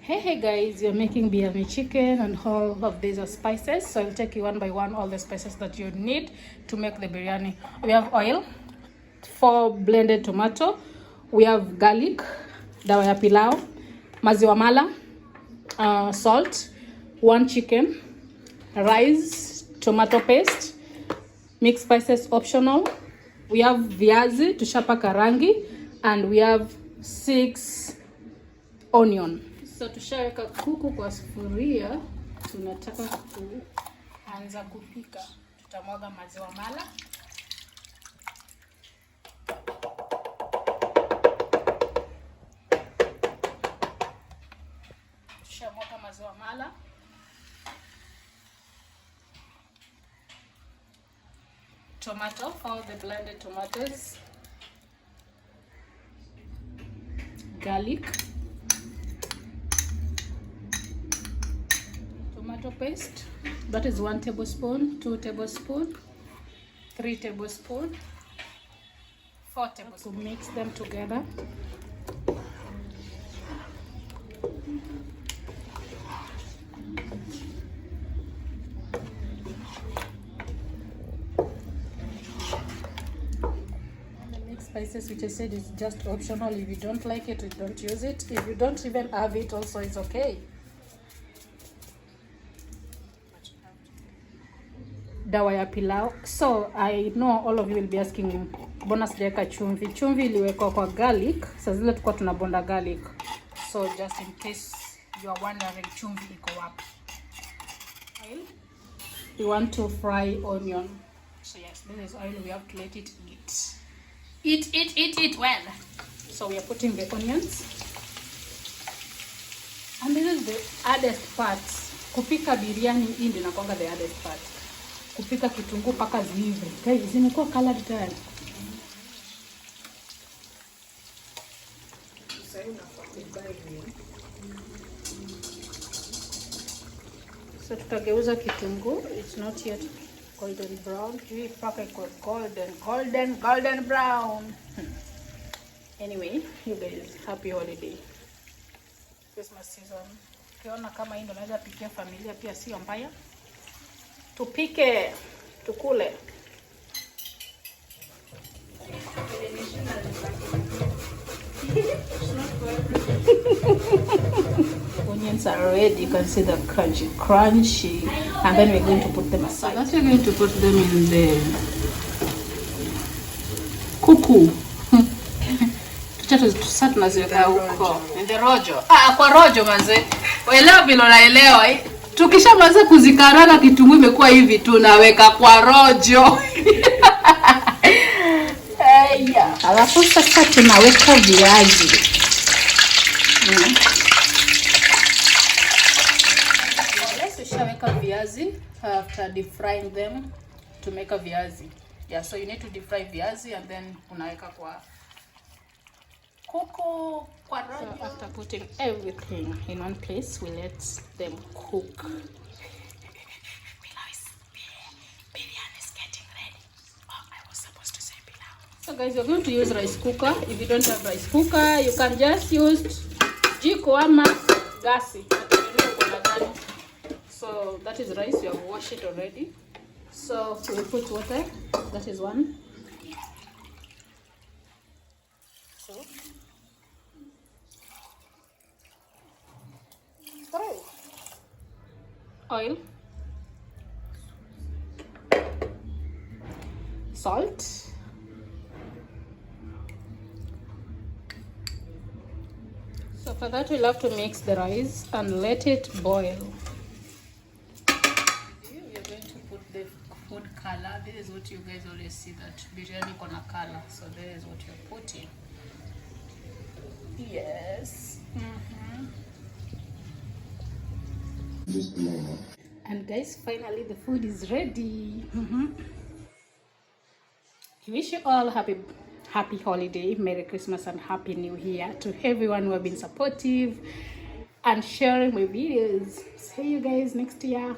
Hey guys, you're making biryani chicken and all of these are spices. So I'll take you one by one all the spices that you need to make the biryani. We have oil, 4 blended tomato, we have garlic, dawa ya pilau, maziwa mala, salt, 1 chicken, rice, tomato paste, mixed spices optional. We have viazi tushapaka rangi, and we have 6 onion. So tushaweka kuku kwa sufuria, tunataka kuanza kupika. Tutamwaga maziwa mala. Tushamwaga maziwa mala. Tomato, all the blended tomatoes. Garlic. Tomato paste, that is 1 tablespoon, 2 tablespoons, 3 tablespoons, 4 tablespoons. Mix them together. The mixed spices, which I said is just optional. If you don't like it, you don't use it. If you don't even have it, also it's okay. Dawa ya pilau. So I know all of you will be asking, mbona sijaweka chumvi? Chumvi iliwekwa kwa garlic. Sasa zile tulikuwa tunabonda garlic. So just in case you are wondering, chumvi iko wapi? Oil. We want to fry onion. So yes, this is oil. We have to let it eat well. So we are putting the onions. And this is the hardest part. Kupika biryani hii ndio inakuanga the hardest part. Kupika kitunguu paka ziive. Guys, zimekuwa colored tayari. So tutageuza kitunguu. It's not yet golden brown. Hii paka iko golden brown. Anyway, you guys, happy holiday. Christmas season. Ukiona kama hii ndio naweza pikia familia pia sio mbaya. Tupike, tukule. Onions are ready. You can see the crunchy, and then we're going to put them aside. That's we're going to put them in the kuku. Sasa tunaziweka huko in the rojo. Kwa rojo manze. Waelewa vile unaelewa. Tukishamaliza kuzikaranga kitunguu imekuwa hivi, tunaweka kwa rojo. Alafu sasa tunaweka viazi. Tushaweka viazi after deep frying them to make a viazi. Yeah, so you need to deep fry viazi and then unaweka kwa kuku kwa rojo. So after putting everything in one place, we let them cook. Biryani is getting ready. Oh, I was supposed to say pilau. So guys, you're going to use rice cooker. If you don't have rice cooker, you can just use jiko ama gasi. So that is rice, you have washed it already. So we put water. That is 1. So oil, salt, so for that we'll have to mix the rice and let it boil. We are going to put the food color. This is what you guys always see, that biryani kona color, so this is what you're putting. Yes. And guys, finally the food is ready. I wish you all happy holiday, Merry Christmas and Happy New Year to everyone who have been supportive and sharing my videos. See you guys next year.